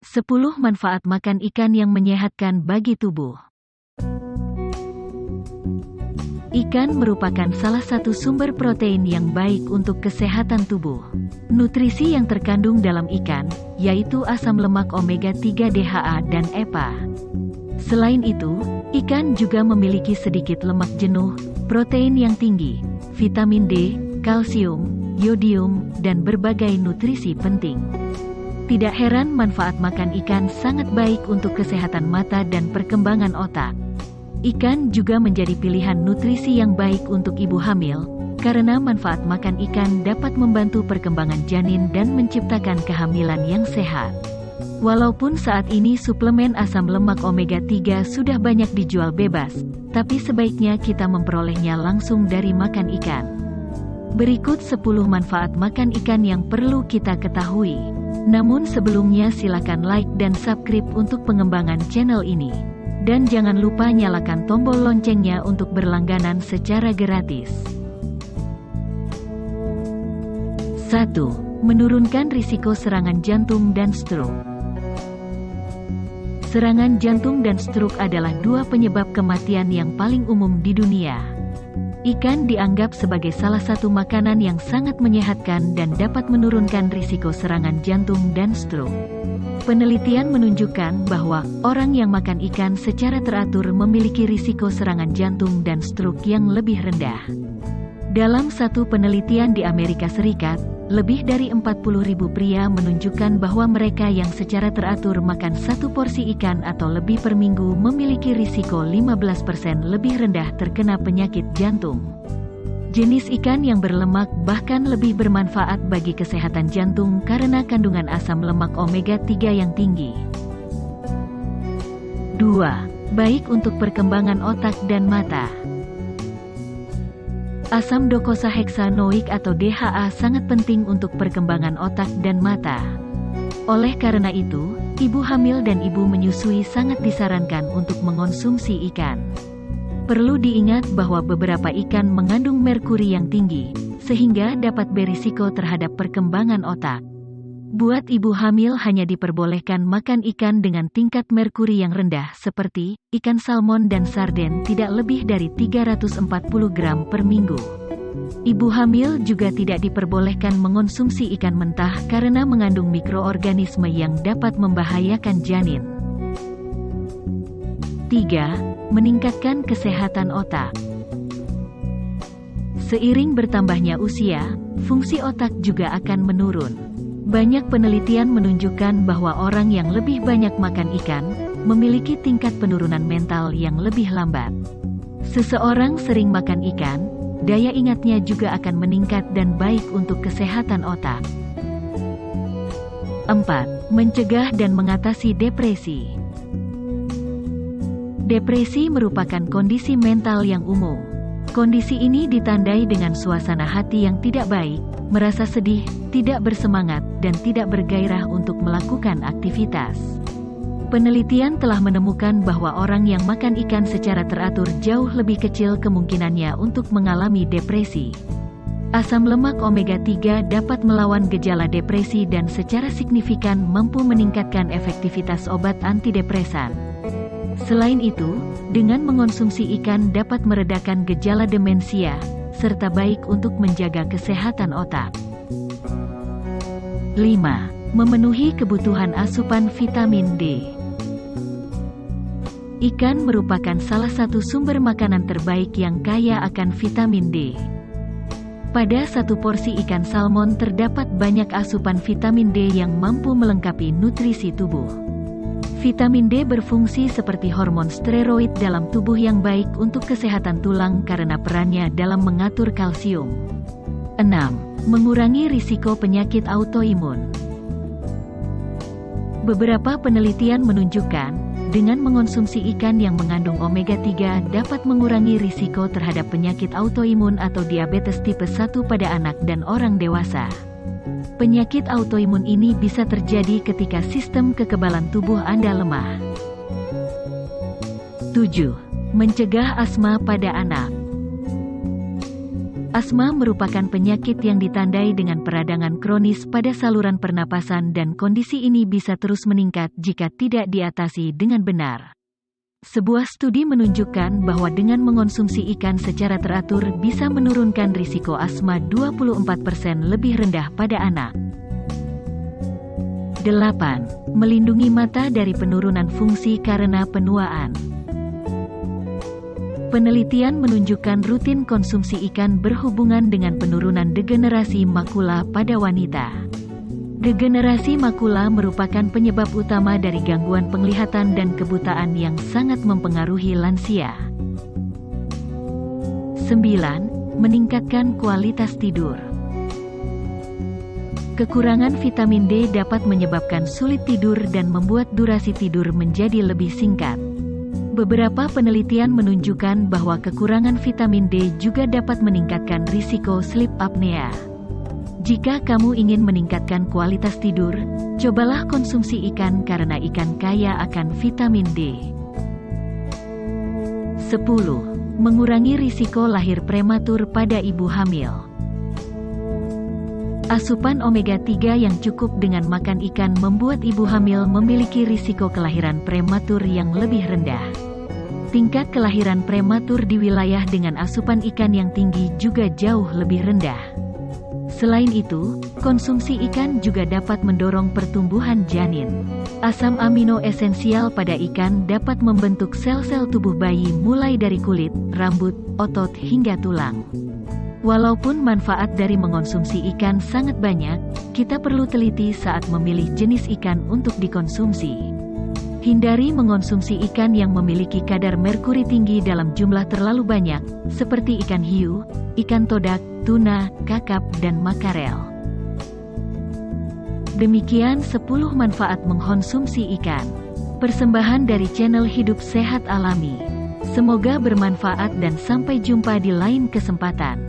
10 manfaat makan ikan yang menyehatkan bagi tubuh. Ikan merupakan salah satu sumber protein yang baik untuk kesehatan tubuh. Nutrisi yang terkandung dalam ikan, yaitu asam lemak omega-3 DHA dan EPA. Selain itu, ikan juga memiliki sedikit lemak jenuh, protein yang tinggi, vitamin D, kalsium, yodium, dan berbagai nutrisi penting. Tidak heran manfaat makan ikan sangat baik untuk kesehatan mata dan perkembangan otak. Ikan juga menjadi pilihan nutrisi yang baik untuk ibu hamil, karena manfaat makan ikan dapat membantu perkembangan janin dan menciptakan kehamilan yang sehat. Walaupun saat ini suplemen asam lemak omega-3 sudah banyak dijual bebas, tapi sebaiknya kita memperolehnya langsung dari makan ikan. Berikut 10 manfaat makan ikan yang perlu kita ketahui. Namun sebelumnya silakan like dan subscribe untuk pengembangan channel ini. Dan jangan lupa nyalakan tombol loncengnya untuk berlangganan secara gratis. 1. Menurunkan risiko serangan jantung dan stroke. Serangan jantung dan stroke adalah dua penyebab kematian yang paling umum di dunia. Ikan dianggap sebagai salah satu makanan yang sangat menyehatkan dan dapat menurunkan risiko serangan jantung dan stroke. Penelitian menunjukkan bahwa orang yang makan ikan secara teratur memiliki risiko serangan jantung dan stroke yang lebih rendah. Dalam satu penelitian di Amerika Serikat, lebih dari 40.000 pria menunjukkan bahwa mereka yang secara teratur makan satu porsi ikan atau lebih per minggu memiliki risiko 15% lebih rendah terkena penyakit jantung. Jenis ikan yang berlemak bahkan lebih bermanfaat bagi kesehatan jantung karena kandungan asam lemak omega-3 yang tinggi. 2. Baik untuk perkembangan otak dan mata. Asam docosahexaenoik atau DHA sangat penting untuk perkembangan otak dan mata. Oleh karena itu, ibu hamil dan ibu menyusui sangat disarankan untuk mengonsumsi ikan. Perlu diingat bahwa beberapa ikan mengandung merkuri yang tinggi, sehingga dapat berisiko terhadap perkembangan otak. Buat ibu hamil hanya diperbolehkan makan ikan dengan tingkat merkuri yang rendah seperti ikan salmon dan sarden tidak lebih dari 340 gram per minggu. Ibu hamil juga tidak diperbolehkan mengonsumsi ikan mentah karena mengandung mikroorganisme yang dapat membahayakan janin. 3. Meningkatkan kesehatan otak. Seiring bertambahnya usia, fungsi otak juga akan menurun. Banyak penelitian menunjukkan bahwa orang yang lebih banyak makan ikan, memiliki tingkat penurunan mental yang lebih lambat. Seseorang sering makan ikan, daya ingatnya juga akan meningkat dan baik untuk kesehatan otak. 4. Mencegah dan mengatasi depresi. Depresi merupakan kondisi mental yang umum. Kondisi ini ditandai dengan suasana hati yang tidak baik, merasa sedih, tidak bersemangat, dan tidak bergairah untuk melakukan aktivitas. Penelitian telah menemukan bahwa orang yang makan ikan secara teratur jauh lebih kecil kemungkinannya untuk mengalami depresi. Asam lemak omega-3 dapat melawan gejala depresi dan secara signifikan mampu meningkatkan efektivitas obat antidepresan. Selain itu, dengan mengonsumsi ikan dapat meredakan gejala demensia, serta baik untuk menjaga kesehatan otak. 5. Memenuhi kebutuhan asupan vitamin D. Ikan merupakan salah satu sumber makanan terbaik yang kaya akan vitamin D. Pada satu porsi ikan salmon terdapat banyak asupan vitamin D yang mampu melengkapi nutrisi tubuh. Vitamin D berfungsi seperti hormon steroid dalam tubuh yang baik untuk kesehatan tulang karena perannya dalam mengatur kalsium. 6. Mengurangi risiko penyakit autoimun. Beberapa penelitian menunjukkan, dengan mengonsumsi ikan yang mengandung omega-3 dapat mengurangi risiko terhadap penyakit autoimun atau diabetes tipe 1 pada anak dan orang dewasa. Penyakit autoimun ini bisa terjadi ketika sistem kekebalan tubuh Anda lemah. 7. Mencegah asma pada anak. Asma merupakan penyakit yang ditandai dengan peradangan kronis pada saluran pernapasan dan kondisi ini bisa terus meningkat jika tidak diatasi dengan benar. Sebuah studi menunjukkan bahwa dengan mengonsumsi ikan secara teratur bisa menurunkan risiko asma 24% lebih rendah pada anak. 8. Melindungi mata dari penurunan fungsi karena penuaan. Penelitian menunjukkan rutin konsumsi ikan berhubungan dengan penurunan degenerasi makula pada wanita. Degenerasi makula merupakan penyebab utama dari gangguan penglihatan dan kebutaan yang sangat mempengaruhi lansia. 9. Meningkatkan kualitas tidur. Kekurangan vitamin D dapat menyebabkan sulit tidur dan membuat durasi tidur menjadi lebih singkat. Beberapa penelitian menunjukkan bahwa kekurangan vitamin D juga dapat meningkatkan risiko sleep apnea. Jika kamu ingin meningkatkan kualitas tidur, cobalah konsumsi ikan karena ikan kaya akan vitamin D. 10. Mengurangi risiko lahir prematur pada ibu hamil. Asupan omega-3 yang cukup dengan makan ikan membuat ibu hamil memiliki risiko kelahiran prematur yang lebih rendah. Tingkat kelahiran prematur di wilayah dengan asupan ikan yang tinggi juga jauh lebih rendah. Selain itu, konsumsi ikan juga dapat mendorong pertumbuhan janin. Asam amino esensial pada ikan dapat membentuk sel-sel tubuh bayi mulai dari kulit, rambut, otot hingga tulang. Walaupun manfaat dari mengonsumsi ikan sangat banyak, kita perlu teliti saat memilih jenis ikan untuk dikonsumsi. Hindari mengonsumsi ikan yang memiliki kadar merkuri tinggi dalam jumlah terlalu banyak, seperti ikan hiu, ikan todak, tuna, kakap, dan makarel. Demikian 10 manfaat mengkonsumsi ikan. Persembahan dari channel Hidup Sehat Alami. Semoga bermanfaat dan sampai jumpa di lain kesempatan.